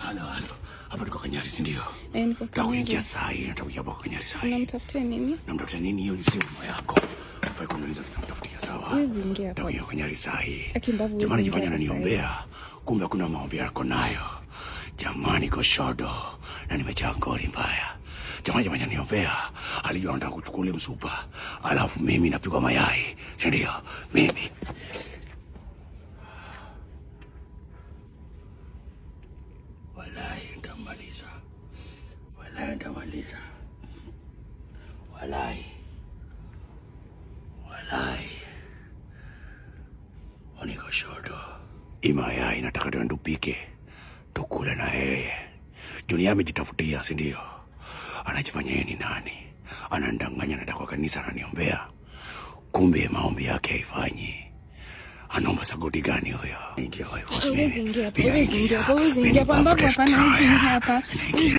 Halo. Hapa tuko Kanyari, si ndio? Niko Kanyari. Kuingia saa hii, nataka hapa Kanyari saa hii. Unamtafutia nini? Namtafutia nini? Hiyo ni simu yako. Fai kuniuliza kinamtafutia, sawa? Huwezi ingia hapa. Ndio Kanyari saa hii. Jamani, jifanya ananiombea. Kumbe kuna maombi yako nayo. Jamani, koshodo. Na nimejaa ngori mbaya. Jamani ananiombea. Alijua anataka kuchukua msupa. Alafu mimi napigwa mayai. Si ndio? Mimi. Walai. Oniko shodo. Imayai nataka tuende upike. Tukule na yeye. Dunia amejitafutia, si ndio? Anajifanya yeye ni nani? Anandanganya na kwa kanisa ananiombea. Kumbe maombi yake haifanyi. Anaomba sagodi gani huyo? Ingia wewe. Ingia hapa.